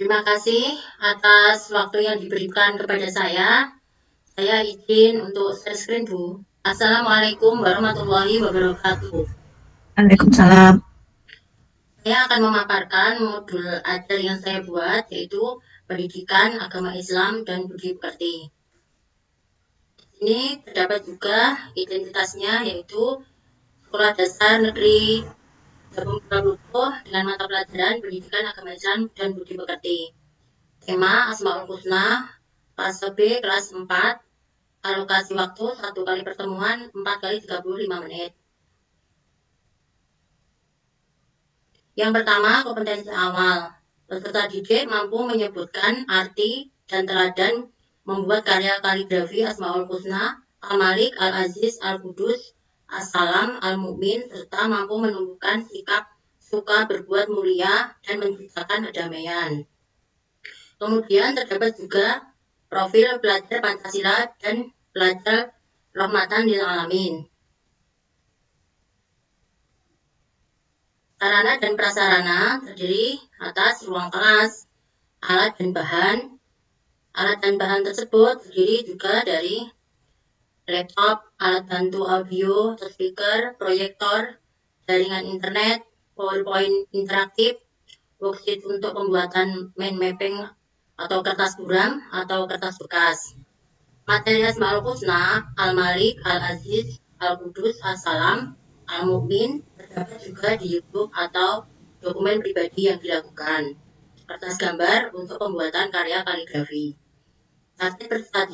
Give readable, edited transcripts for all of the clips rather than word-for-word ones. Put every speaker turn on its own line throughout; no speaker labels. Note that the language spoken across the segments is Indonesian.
Terima kasih atas waktu yang diberikan kepada saya. Saya izin untuk share screen, Bu. Assalamualaikum warahmatullahi wabarakatuh.
Waalaikumsalam.
Saya akan memaparkan modul ajar yang saya buat, yaitu Pendidikan Agama Islam dan Budi Pekerti. Ini terdapat juga identitasnya, yaitu Sekolah Dasar Negeri Gabung Purwokerto dengan mata pelajaran Pendidikan Agama Islam dan Budi Pekerti. Tema Asmaul Husna, fase B kelas 4, alokasi waktu 1 kali pertemuan 4 kali 35 menit. Yang pertama, kompetensi awal. Peserta didik mampu menyebutkan arti dan teladan membuat karya kaligrafi Asmaul Husna, Al-Malik, Al-Aziz, Al-Qudus, As-Salam, Al-Mu'min, serta mampu menumbuhkan sikap suka berbuat mulia dan menciptakan kedamaian. Kemudian terdapat juga profil pelajar Pancasila dan pelajar Rahmatan lil Alamin. Sarana dan prasarana terdiri atas ruang kelas, alat dan bahan. Alat dan bahan tersebut terdiri juga dari laptop, alat bantu audio, speaker, proyektor, jaringan internet, PowerPoint interaktif, worksheet untuk pembuatan mind mapping atau kertas buram atau kertas bekas. Materi Asmaul Husna, Al-Malik, Al-Aziz, Al-Qudus, As-Salam, Al-Mu'min terdapat juga di YouTube atau dokumen pribadi yang dilakukan. Kertas gambar untuk pembuatan karya kaligrafi. Target peserta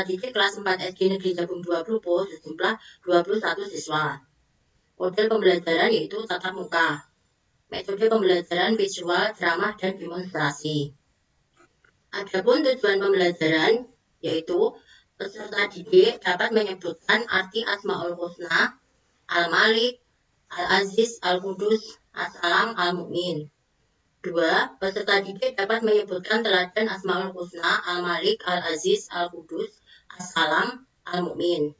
didik kelas 4 SD Negeri Jabung 2 Purwo sejumlah 21 siswa. Model pembelajaran yaitu tatap muka. Metode pembelajaran visual, drama, dan demonstrasi. Adapun tujuan pembelajaran yaitu peserta didik dapat menyebutkan arti Asmaul Husna, Al-Malik, Al-Aziz, Al-Qudus, As-Salam, Al-Mu'min. 2. Peserta didik dapat menyebutkan teladan Asmaul Husna, Al-Malik, Al-Aziz, Al-Qudus, As-Salam, Al-Mu'min.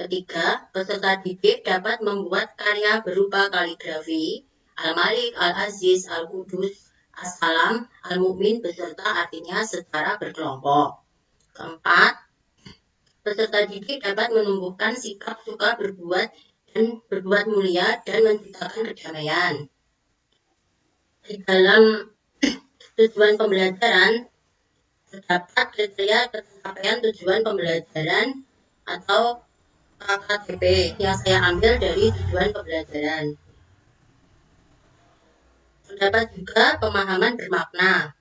3. Peserta didik dapat membuat karya berupa kaligrafi, Al-Malik, Al-Aziz, Al-Qudus, As-Salam, Al-Mu'min beserta artinya secara berkelompok. 4. Peserta didik dapat menumbuhkan sikap suka berbuat dan berbuat mulia dan menciptakan kedamaian. Di dalam tujuan pembelajaran terdapat kriteria pencapaian tujuan pembelajaran atau KKTP yang saya ambil dari tujuan pembelajaran. Terdapat juga pemahaman bermakna.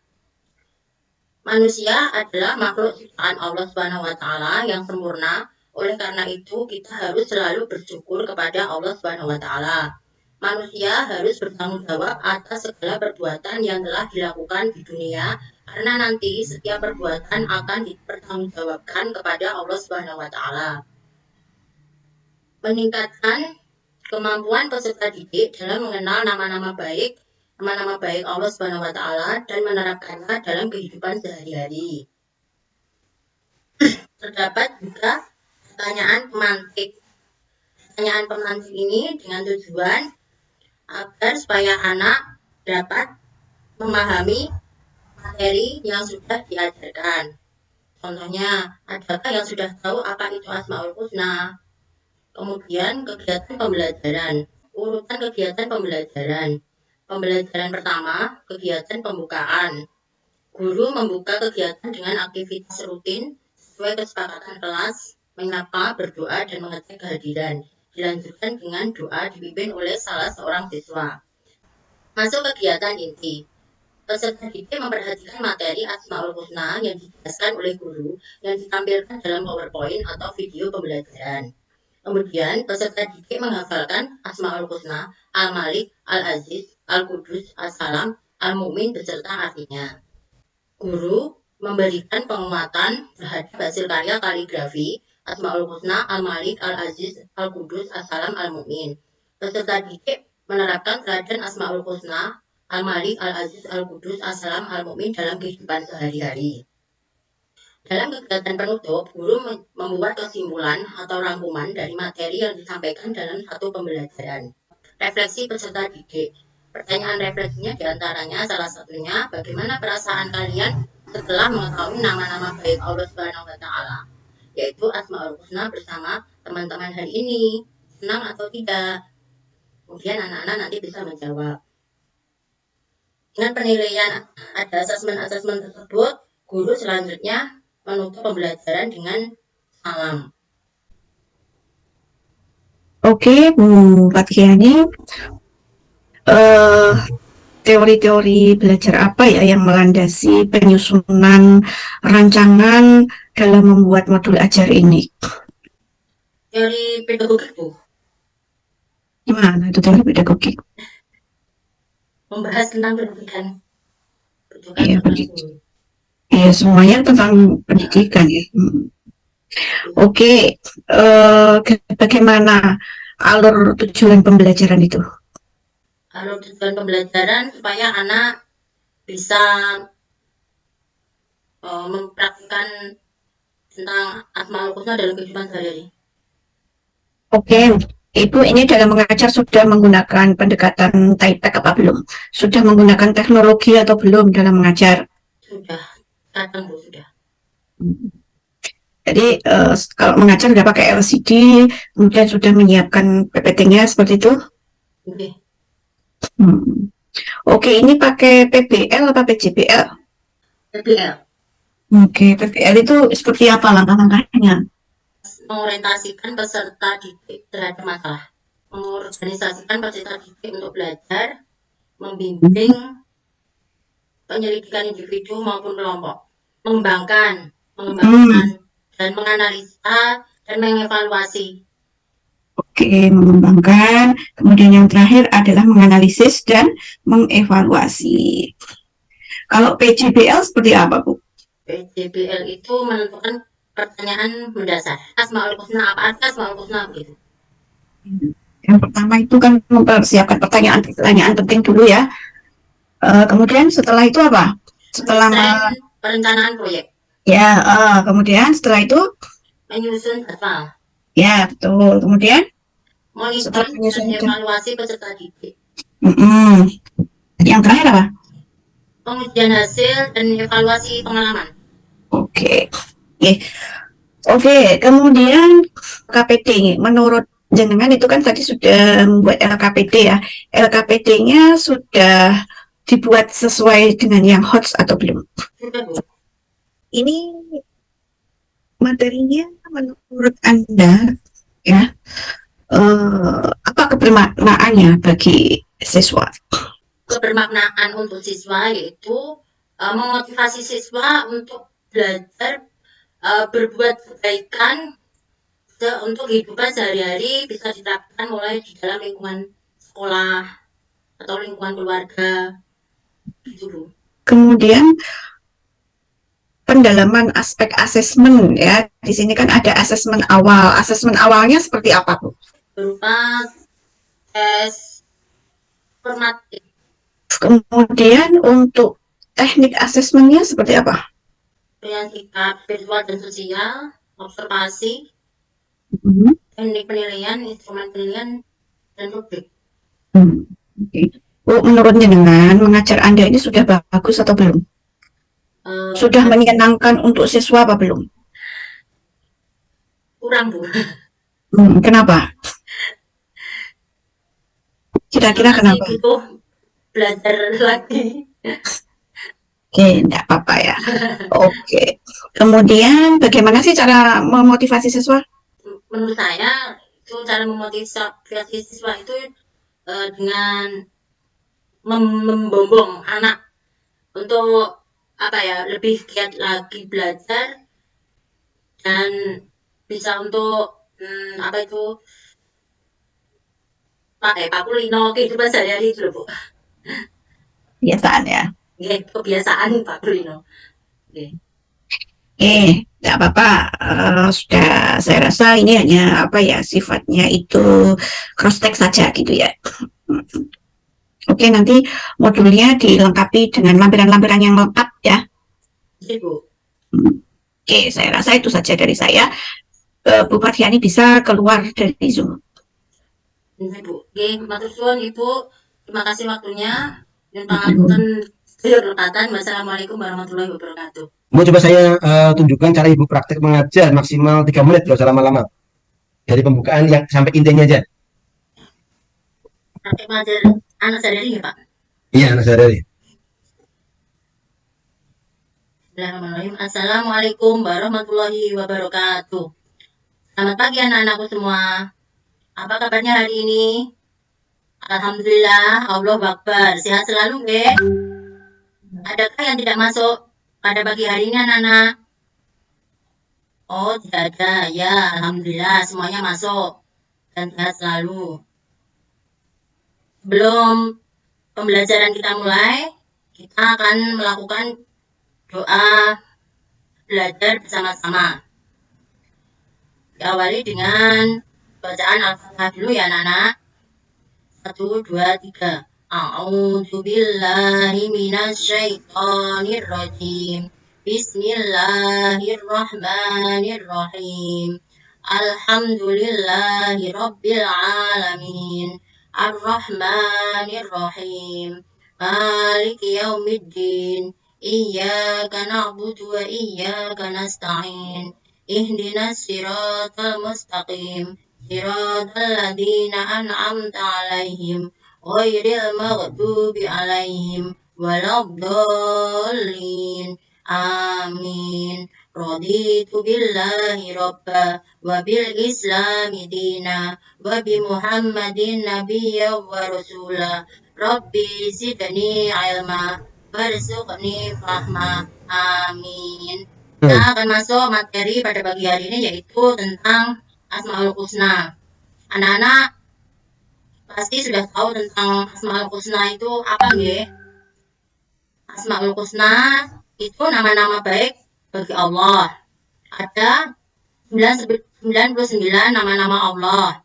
Manusia adalah makhluk ciptaan Allah SWT yang sempurna. Oleh karena itu, kita harus selalu bersyukur kepada Allah SWT. Manusia harus bertanggung jawab atas segala perbuatan yang telah dilakukan di dunia, karena nanti setiap perbuatan akan dipertanggungjawabkan kepada Allah SWT. Meningkatkan kemampuan peserta didik dalam mengenal nama-nama baik Allah SWT dan menerapkannya dalam kehidupan sehari-hari. Terdapat juga pertanyaan pemantik. Pertanyaan pemantik ini dengan tujuan agar supaya anak dapat memahami materi yang sudah diajarkan. Contohnya, adakah yang sudah tahu apa itu Asmaul Husna? Kemudian kegiatan pembelajaran. Urutan kegiatan pembelajaran. Pembelajaran pertama, kegiatan pembukaan. Guru membuka kegiatan dengan aktivitas rutin sesuai kesepakatan kelas, menyapa, berdoa, dan mengecek kehadiran. Dilanjutkan dengan doa dipimpin oleh salah seorang siswa. Masuk kegiatan inti. Peserta didik memperhatikan materi Asmaul Husna yang dijelaskan oleh guru yang ditampilkan dalam PowerPoint atau video pembelajaran. Kemudian, peserta didik menghafalkan Asmaul Husna, Al-Malik, Al-Aziz, Al-Qudus, As-Salam, Al-Mu'min beserta artinya. Guru memberikan penguatan terhadap hasil karya kaligrafi Asmaul Husna, Al-Malik, Al-Aziz, Al-Qudus, As-Salam, Al-Mu'min. Peserta didik menerapkan teladan Asmaul Husna, Al-Malik, Al-Aziz, Al-Qudus, As-Salam, Al-Mu'min dalam kehidupan sehari-hari. Dalam kegiatan penutup, guru membuat kesimpulan atau rangkuman dari materi yang disampaikan dalam satu pembelajaran. Refleksi peserta didik. Pertanyaan refleksinya diantaranya salah satunya, bagaimana perasaan kalian setelah mengetahui nama-nama baik Allah Subhanahu wa Ta'ala, yaitu Asmaul Husna bersama teman-teman hari ini? Senang atau tidak? Kemudian anak-anak nanti bisa menjawab. Dengan penilaian ada asesmen-asesmen tersebut, guru selanjutnya menutup pembelajaran dengan salam.
Oke, Bu Fathiani, teori-teori belajar apa ya yang melandasi penyusunan rancangan dalam membuat modul ajar ini?
Teori pedagogik, Bu.
Gimana itu teori pedagogik?
Membahas tentang pendidikan.
Iya, pendidikan. Iya, semuanya tentang pendidikan ya. Oke, bagaimana alur tujuan pembelajaran itu?
Alur tujuan pembelajaran supaya anak bisa mempraktikkan tentang Asmaul Husna dalam kehidupan sehari-hari.
Oke, Ibu ini dalam mengajar sudah menggunakan pendekatan TIPEC apa belum? Sudah menggunakan teknologi atau belum dalam mengajar?
Sudah, kadang Bu, sudah.
Jadi kalau mengajar sudah pakai LCD, kemudian sudah menyiapkan PPT-nya seperti itu?
Oke.
Oke, ini pakai PBL apa PJBL?
PBL.
Oke, PBL itu seperti apa langkah-langkahnya?
Mengorientasikan peserta didik terhadap masalah, mengorganisasikan peserta didik untuk belajar, membimbing penyelidikan individu maupun kelompok, mengembangkan dan menganalisa dan mengevaluasi.
Oke, mengembangkan. Kemudian yang terakhir adalah menganalisis dan mengevaluasi. Kalau PJBL seperti apa, Bu?
PJBL itu menentukan pertanyaan mendasar. Asmaul Husna, apa arti Asmaul Husna begitu?
Yang pertama itu kan mempersiapkan pertanyaan-pertanyaan penting dulu ya. Kemudian setelah itu apa? Setelah
perencanaan proyek.
Ya, kemudian setelah itu
menyusun jadwal.
Ya, betul. Kemudian
monitoring dan evaluasi peserta didik.
Yang terakhir apa?
Pengujian hasil dan evaluasi pengalaman.
Oke. Oke, kemudian KPD, menurut jenengan itu kan tadi sudah membuat LKPD ya. LKPD-nya sudah dibuat sesuai dengan yang HOTS atau belum?
Sudah, Bu.
Ini materinya menurut Anda ya, apa kebermaknaannya bagi siswa?
Kebermaknaan untuk siswa yaitu memotivasi siswa untuk belajar berbuat kebaikan untuk kehidupan sehari-hari bisa diterapkan mulai di dalam lingkungan sekolah atau lingkungan keluarga gitu.
Kemudian pendalaman aspek asesmen ya, di sini kan ada asesmen awal. Asesmen awalnya seperti apa, Bu?
Berupa tes formatif.
Kemudian untuk teknik asesmennya seperti apa?
Dengan sikap virtual dan sosial, observasi, teknik penilaian, instrumen penilaian, dan rubrik.
Bu, menurut jenengan mengajar Anda ini sudah bagus atau belum? Sudah menyenangkan untuk siswa apa belum?
Kurang, Bu.
Kenapa? Kira-kira kenapa?
Butuh belajar lagi.
Oke, enggak apa-apa ya. Oke. Kemudian bagaimana sih cara memotivasi siswa?
Menurut saya, itu cara memotivasi siswa itu dengan membombong anak untuk lebih giat lagi belajar dan bisa untuk Pak Kulino kehidupan sehari-hari itu, Bu.
Kebiasaan ya.
Kebiasaan Pak Kulino.
Nggak apa-apa. Sudah saya rasa ini hanya sifatnya itu cross text saja gitu ya. Oke, nanti modulnya dilengkapi dengan lampiran-lampiran yang lengkap ya.
Ibu.
Oke, saya rasa itu saja dari saya. Bu Fathiani bisa keluar dari Zoom.
Ibu, matur suwun Ibu. Terima kasih waktunya. Dan pangapunten sedaya kelekatan. Wassalamualaikum warahmatullahi wabarakatuh.
Mau coba saya tunjukkan cara ibu praktek mengajar maksimal 3 menit, gak usah lama-lama. Dari pembukaan yang sampai intinya aja.
Praktek mengajar anak sadari ya Pak?
Iya, anak sadari.
Bismillahirrahmanirrahim. Assalamualaikum warahmatullahi wabarakatuh. Selamat pagi anak-anakku semua. Apa kabarnya hari ini? Alhamdulillah, Allah Akbar. Sehat selalu, Ge? Adakah yang tidak masuk pada pagi hari ini anak-anak? Oh, tidak ada. Ya, Alhamdulillah semuanya masuk dan sehat selalu. Sebelum pembelajaran kita mulai, kita akan melakukan doa belajar bersama-sama. Diawali dengan bacaan Al-Fatihah dulu ya anak-anak. 1, 2, 3. A'udzu billahi minasyaitonir rajim. Bismillahirrahmanirrahim. Alhamdulillahi rabbil alamin. Ar-Rahmanir-Rahim. Maliki yaumiddin. Iyyaka na'budu wa iyyaka nasta'in. Ihdinas siratal mustaqim. Siratal ladzina an'amta 'alaihim ghairil maghdubi 'alaihim waladdallin. Amin. Raditu billahi rabba wa bil islami dina wa bi Muhammadin nabiyya wa rasula. Rabbi zidni ilma warzuqni fahma. Amin. Kita akan masuk materi pada pagi hari ini yaitu tentang Asmaul Husna. Anak-anak pasti sudah tahu tentang Asmaul Husna itu apa nggih? Asmaul Husna itu nama-nama baik bagi Allah. Ada 99 nama-nama Allah.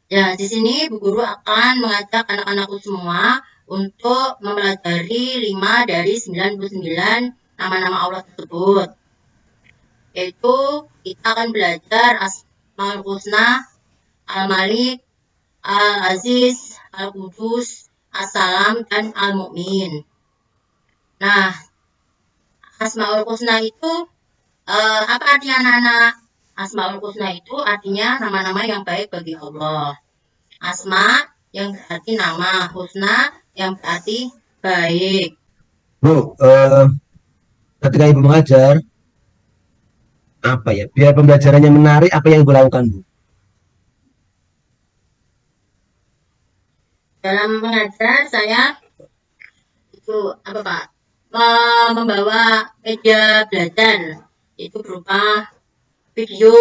Ya, di sini Bu Guru akan mengajak anak-anakku semua untuk mempelajari 5 dari 99 nama-nama Allah tersebut. Yaitu kita akan belajar Asmaul Husna, Al-Malik, Al-Aziz, Al-Qudus, As-Salam, dan Al-Mu'min. Nah, Asmaul Husna itu apa artinya anak-anak? Asmaul Husna itu artinya nama-nama yang baik bagi Allah. Asma yang berarti nama, Husna yang berarti baik.
Bu, ketika ibu mengajar, apa ya, biar pembelajarannya menarik, apa yang ibu lakukan, Bu?
Dalam mengajar saya itu apa Pak? Membawa media belajar itu berupa video,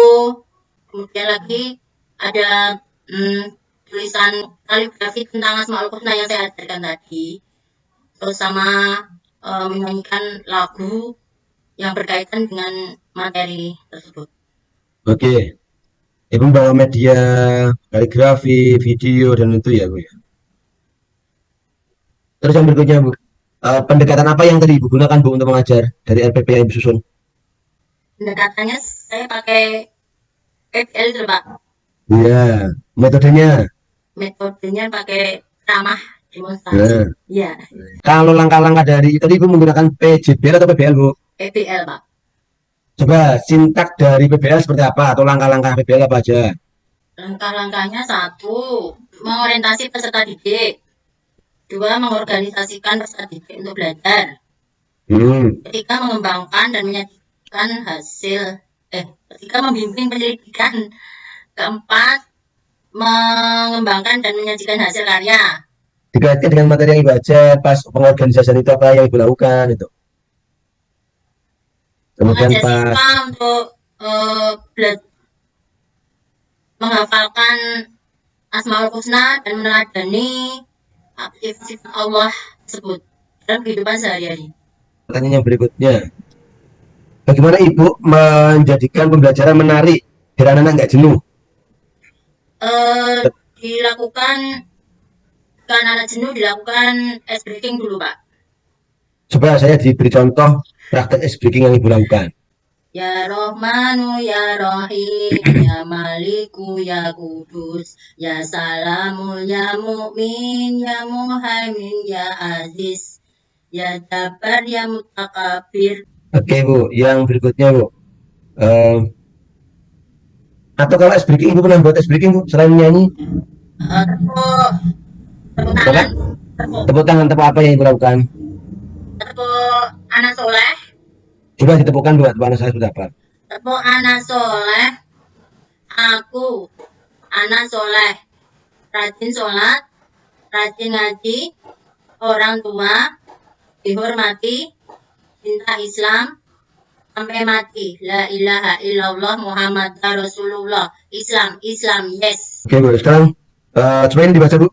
kemudian lagi ada tulisan kaligrafi tentang Asmaul Husna yang saya ajarkan tadi, terus sama menyanyikan lagu yang berkaitan dengan materi tersebut.
Oke, ibu membawa media kaligrafi, video, dan itu ya, Bu ya. Terus yang berikutnya, Bu, pendekatan apa yang tadi ibu gunakan, Bu, untuk mengajar dari RPP yang ibu susun?
Pendekatannya saya pakai PBL itu Pak.
Iya, metodenya.
Metodenya pakai ramah demonstrasi. Iya.
Kalau langkah-langkah dari tadi ibu menggunakan PJBL atau PBL, Bu?
PBL Pak.
Coba sintak dari PBL seperti apa atau langkah-langkah PBL apa aja?
Langkah-langkahnya 1, mengorientasi peserta didik. 2, mengorganisasikan peserta didik untuk belajar. 3, mengembangkan dan menyajikan hasil. Ketiga, membimbing penyelidikan. 4, mengembangkan dan menyajikan hasil karya.
Dikaitkan dengan materi yang ibu ajar, pas pengorganisasian itu apa yang ibu lakukan itu? Kemudian
Mengajak siswa untuk menghafalkan Asmaul Husna dan meneladani aktivitas Allah tersebut dalam kehidupan sehari-hari.
Pertanyaan yang berikutnya, bagaimana ibu menjadikan pembelajaran menarik biar anak-anak nggak jenuh?
Dilakukan karena anak jenuh dilakukan ice breaking dulu Pak.
Coba saya diberi contoh praktek ice breaking yang ibu lakukan.
Ya Rahmanu ya Rahim ya Maliku ya Kudus ya Salamu ya Mu'min ya Muhaimin ya Aziz ya Jabbar ya Mutakabir.
Oke Bu, yang berikutnya Bu. Eh, atau kalau ice breaking, Ibu pernah buat ice breaking Bu, selain nyanyi?
Tepuk tepuk
Apa?
tangan, tepuk
Tepuk tangan, tepuk apa yang Ibu lakukan?
tepuk anak soleh,
Coba ditepukkan buat anak saya sudah apa?
tepuk anak soleh. Aku anak soleh, rajin sholat, rajin ngaji, orang tua, dihormati, cinta Islam, sampai mati. La ilaha illallah Muhammad Rasulullah. Islam, Islam, yes.
Oke Bu, sekarang coba ini dibaca Bu.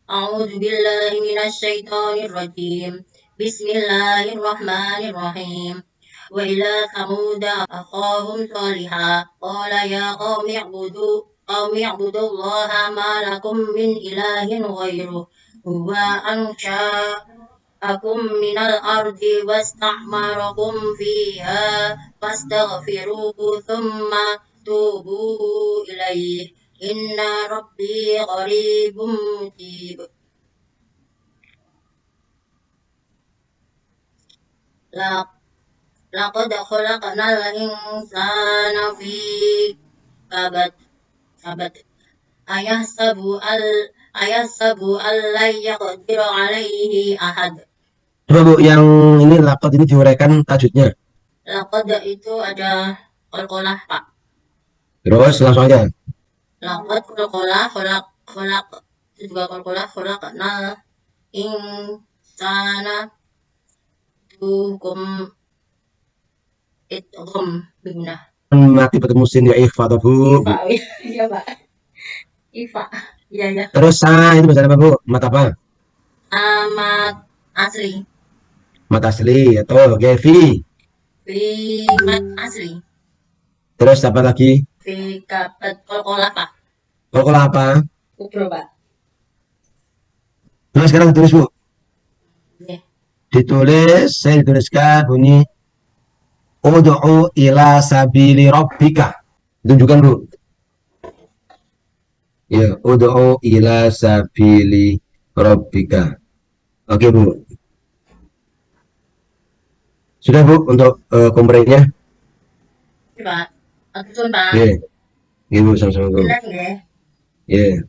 A'udzu billahi minasy syaithanir rajim. Bismillahirrahmanirrahim. Wa ila thamuda akhahum salihah qala ya qaumi ibudullaha ma lakum min ilahin ghairuh huwa ansha'akum minal ardi wasta'marakum fiha fastaghfiruhu thumma tubu ilaihi inna rabbi qaribum mujib. Laqad khalaqnal insana fi kabad kabad ayahsabu al la yaqdiru alaihi ahad.
Coba Bu, yang ini lakot ini diuraikan tajudnya.
Laqad itu ada qalqalah Pak.
Terus langsung aja.
Laqad qalqalah khalaq itu juga qalqalah khalaqnal insana tukum idgham bimna.
Mati bertemu sin ya ikhfa Bu.
Ifa, iya Pak. Ifa, iya ya.
Terus sa itu bahasa apa Bu? Mata apa?
Amat asli.
Mata asli atau Gevi.
Mat asli.
Terus apa lagi?
Kapat kolkolah Pak.
Kalau apa?
Kubro Pak.
Nah sekarang tulis Bu.
Oke.
Ditulis, saya dituliskan bunyi Ud'u ila sabili rabbika. Tunjukkan Bu. Ya, ud'u ila sabili rabbika. Oke Bu. Sudah Bu untuk komplainnya?
Pak. Aku Pak.
Iya. Iya Bu, sama-sama Bu.
Jelas nggih?
Iya.